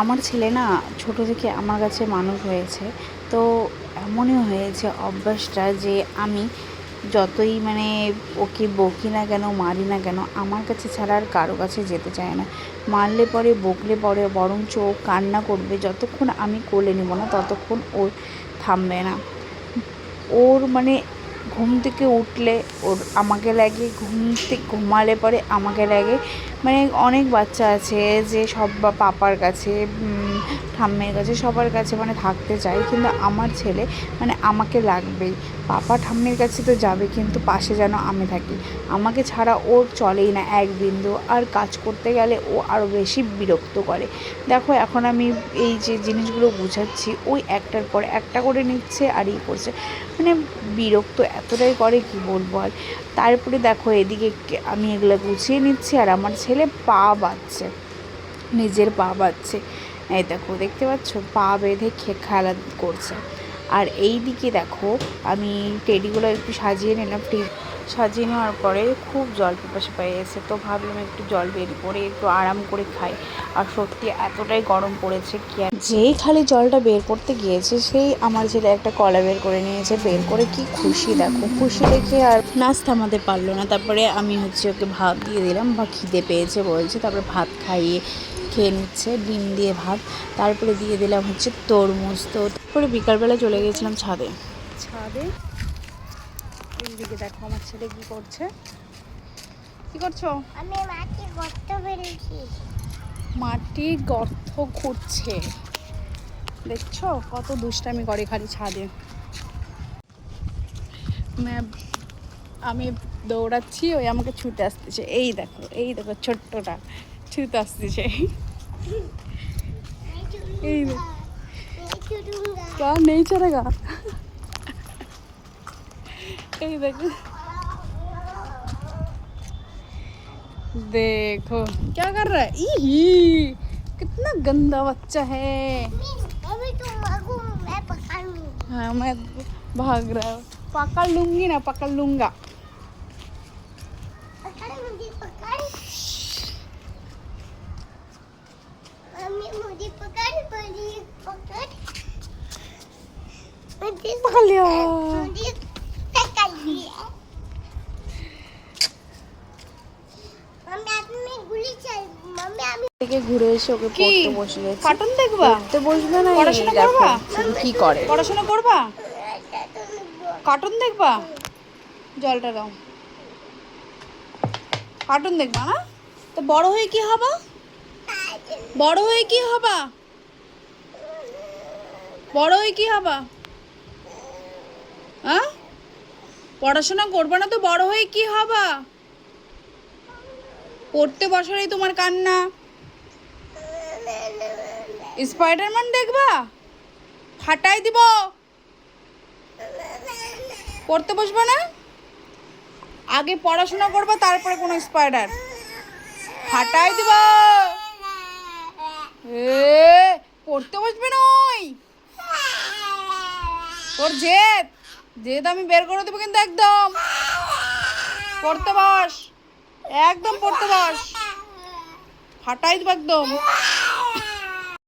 আমার ছেলে না ছোট থেকে আমার কাছে মানুষ হয়েছে। তো এমনই হয়েছে অভ্যাসটা যে আমি যতই ওকে বকি না কেন, মারি না কেন, আমার কাছে ছাড়া আর কারো কাছে যেতে চায় না। মারলে পরে, বকলে পরে বরঞ্চ ও কান্না করবে। যতক্ষণ আমি কোলে নেব না ততক্ষণ ও থামবে না। ওর ঘুম থেকে উঠলে ওর আমাকে লাগে, ঘুমালে পরে আমাকে লাগে। অনেক বাচ্চা আছে যে সব পাপার কাছে, ঠাম্মির কাছে, সবার কাছে থাকতে চায়, কিন্তু আমার ছেলে আমাকে লাগবেই। পাপা ঠাম্মির কাছে তো যাবে, কিন্তু পাশে যেন আমি থাকি। আমাকে ছাড়া ওর চলেই না এক বিন্দু। আর কাজ করতে গেলে ও আরও বেশি বিরক্ত করে। দেখো এখন আমি এই যে জিনিসগুলো গুছাচ্ছি, ওই একটার পর একটা করে নিচ্ছে আর করছে। বিরক্ত এতটাই করে কি বলবো আর। তারপরে দেখো এদিকে আমি এগুলো গুছিয়ে নিচ্ছি আর আমার ছেলে পা বাঁধছে, নিজের পা বাঁধছে। এই দেখো, দেখতে পাচ্ছ, পা বেঁধে খেলা করছে। আর এই দিকে দেখো আমি টেডিগুলো একটু সাজিয়ে নিলাম। সাজিয়ে নেওয়ার পরে খুব জল পিপাসা পেয়ে গেছে, তো ভাবলাম একটু জল বের করে একটু আরাম করে খাই। আর সত্যি এতটাই গরম পড়েছে কি আর, যেই খালি জলটা বের করতে গিয়েছে সেই আমার ছেলে একটা কলা বের করে নিয়েছে। বের করে কি খুশি দেখো, খুশি দেখে আর নাচ থামাতে পারলো না। তারপরে আমি ওকে ভাত দিয়ে দিলাম, বা খিদে পেয়েছে বলছে, তারপরে ভাত খেয়ে নিচ্ছে, ডিম দিয়ে ভাত। তারপরে দিয়ে দিলাম তরমুজ। তো তারপরে বিকালবেলা চলে গিয়েছিলাম ছাদে। এইদিকে দেখো আমার ছেলে কি করছে। কি করছো? আমি মাটির গর্ত ফেলছি। মাটির গর্ত খুঁড়ছে, দেখছো কত দুষ্টামি করে খালি ছাদে। আমি দৌড়াচ্ছি, ওই আমাকে ছুটে আসতেছে। এই দেখো ছোট্টটা ছুটে আসতেছে। এই দেখো নেই চড়েগা। এই দেখো, देखो क्या कर रहा है। ई कितना गंदा बच्चा है। हाँ मैं भाग रहा हूँ। पकड़ लूंगी ना, पकड़ लूंगा। पकड़ लिया। থেকে ঘুরে এসে ওকে পড়তে বসিয়েছি। কার্টুন দেখবা? পড়তে বসবে না, পড়াশোনা করবা? শুধু কি করে, পড়াশোনা করবা, কার্টুন দেখবা? জলটা দাও। কার্টুন দেখবা না? তো বড় হয়ে কি হবা? বড় হয়ে কি হবা? বড় হয়ে কি হবা? হ্যাঁ, পড়াশোনা করবা না তো বড় হয়ে কি হবা? পড়তে বসারই তোমার কান্না। স্পাইডারম্যান দেখবা? ফাটাই দিব। পড়তে বসবে না, আগে পড়াশোনা করবা, তারপরে কোনো স্পাইডার। ফাটাই দিব। পড়তে বসবে না, তোর জেদ আমি বের করে দেবো কিন্তু। একদম পড়তে বস, একদম পড়তে বস, ফাটাই দিব একদম।